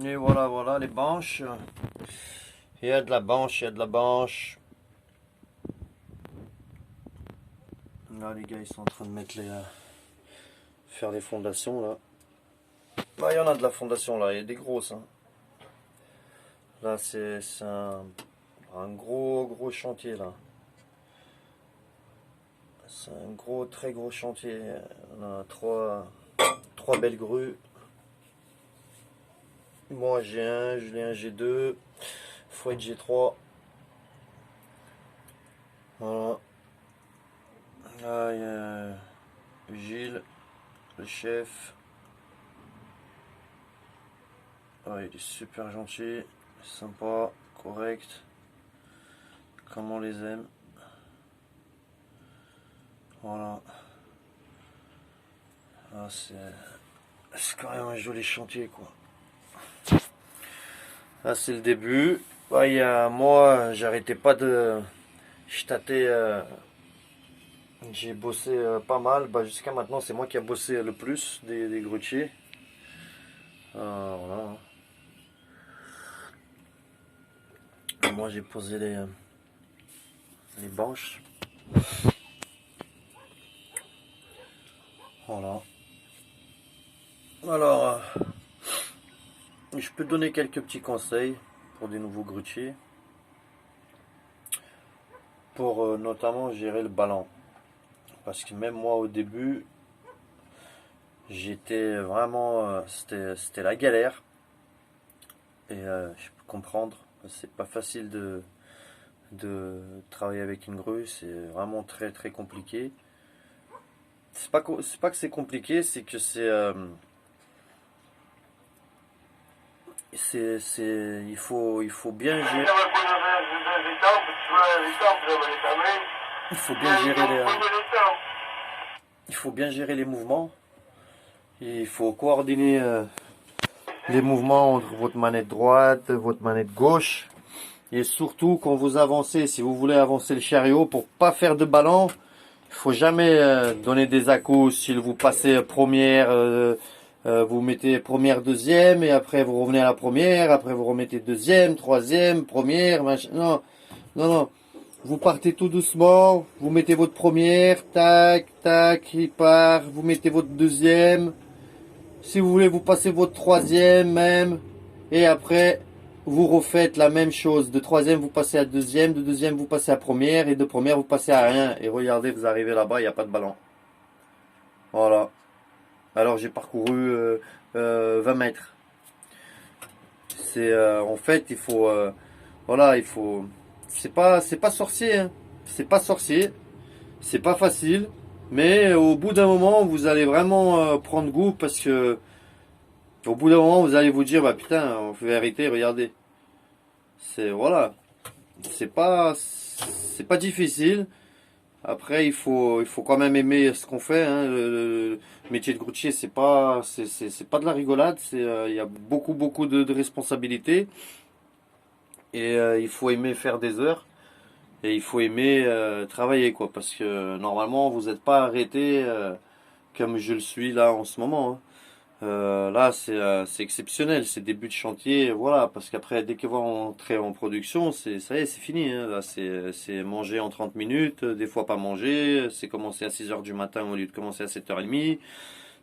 Et voilà, voilà les banches. Il y a de la banche, il y a de la banche. Là, les gars, ils sont en train de mettre faire les fondations là. Bah, il y en a de la fondation là, il y a des grosses. Hein. Là, c'est un gros chantier là. C'est un très gros chantier. On a trois belles grues. Moi j'ai un, Julien j'ai deux, Fouette j'ai trois. Voilà. Là, il y a Gilles, le chef. Ah, il est super gentil, sympa, correct. Comme on les aime. Voilà. Ah, c'est quand même un joli chantier quoi. Là c'est le début. Bah, moi j'arrêtais pas de. Je tâtais. J'ai bossé pas mal. Bah, jusqu'à maintenant c'est moi qui a bossé le plus des grutiers. Voilà. Moi j'ai posé les banches. Voilà. Alors, je peux donner quelques petits conseils pour des nouveaux grutiers. Pour notamment gérer le ballon. Parce que même moi au début, j'étais vraiment. C'était la galère. Et je peux comprendre. C'est pas facile de travailler avec une grue. C'est vraiment très compliqué. C'est pas que c'est compliqué, c'est que il faut bien gérer. Il faut bien gérer il faut bien gérer les mouvements. Et il faut coordonner les mouvements entre votre manette droite, votre manette gauche. Et surtout quand vous avancez, si vous voulez avancer le chariot, pour pas faire de ballon, il faut jamais donner des à-coups. Si vous passez première, vous mettez première, deuxième, et après vous revenez à la première, après vous remettez deuxième, troisième, première, machin. Non, non, non. Vous partez tout doucement, vous mettez votre première, tac, tac, il part, vous mettez votre deuxième. Si vous voulez, vous passez votre troisième même, et après, vous refaites la même chose. De troisième, vous passez à deuxième, de deuxième, vous passez à première, et de première, vous passez à rien. Et regardez, vous arrivez là-bas, il n'y a pas de ballon. Voilà. Alors j'ai parcouru 20 mètres. En fait, il faut, voilà, il faut. C'est pas sorcier, hein. C'est pas sorcier. C'est pas facile. Mais au bout d'un moment, vous allez vraiment prendre goût parce que au bout d'un moment, vous allez vous dire, bah putain, en vérité, regardez. Voilà. C'est pas difficile. Après, il faut quand même aimer ce qu'on fait. Hein. Le métier de grutier, c'est pas de la rigolade. Il y a beaucoup de responsabilités. Et il faut aimer faire des heures. Et il faut aimer travailler, quoi. Parce que normalement, vous n'êtes pas arrêté comme je le suis là en ce moment. Hein. Là, c'est exceptionnel, c'est début de chantier, voilà, parce qu'après, dès que vous rentrez en production, ça y est, c'est fini. Hein. Là, c'est manger en 30 minutes, des fois pas manger, c'est commencer à 6 heures du matin au lieu de commencer à 7h30,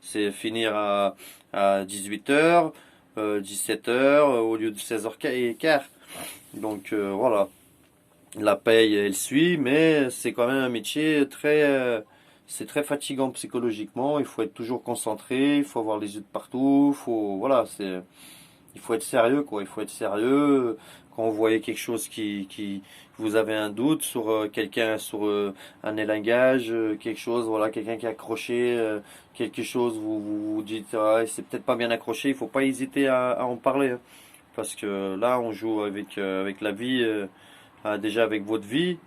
c'est finir à 18h, 17h au lieu de 16h15. Donc voilà, la paye, elle suit, mais c'est quand même un métier c'est très fatigant psychologiquement. Il faut être toujours concentré, il faut avoir les yeux de partout, voilà, il faut être sérieux, quoi. Il faut être sérieux. Quand vous voyez quelque chose vous avez un doute sur quelqu'un, sur un élingage, quelque chose, voilà, quelqu'un qui a accroché quelque chose, vous dites, ah, c'est peut-être pas bien accroché, il faut pas hésiter à en parler. Hein. Parce que là, on joue avec la vie, déjà avec votre vie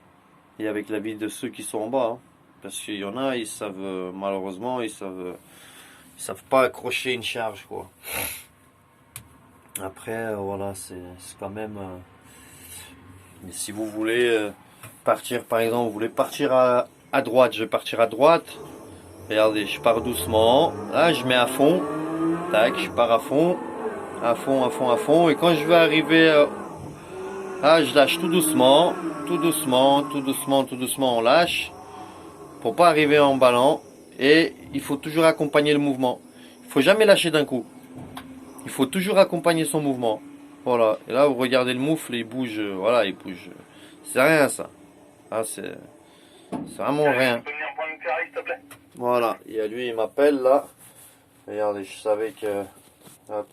et avec la vie de ceux qui sont en bas. Hein. Parce qu'il y en a, ils savent, malheureusement, ils savent pas accrocher une charge, quoi. Après, voilà, c'est quand même. Mais si vous voulez partir, par exemple, vous voulez partir à droite, je vais partir à droite. Regardez, je pars doucement. Là, je mets à fond. Tac, je pars à fond. à fond, à fond, à fond. Et quand je vais arriver, je lâche tout doucement, tout doucement, tout doucement, tout doucement, on lâche pour pas arriver en ballant. Et il faut toujours accompagner le mouvement. Il faut jamais lâcher d'un coup. Il faut toujours accompagner son mouvement. Voilà. Et là, vous regardez le moufle, il bouge. Voilà, il bouge. C'est rien ça. Ah, c'est vraiment rien. Voilà. Il y a lui, il m'appelle là. Regardez, je savais que. Hop.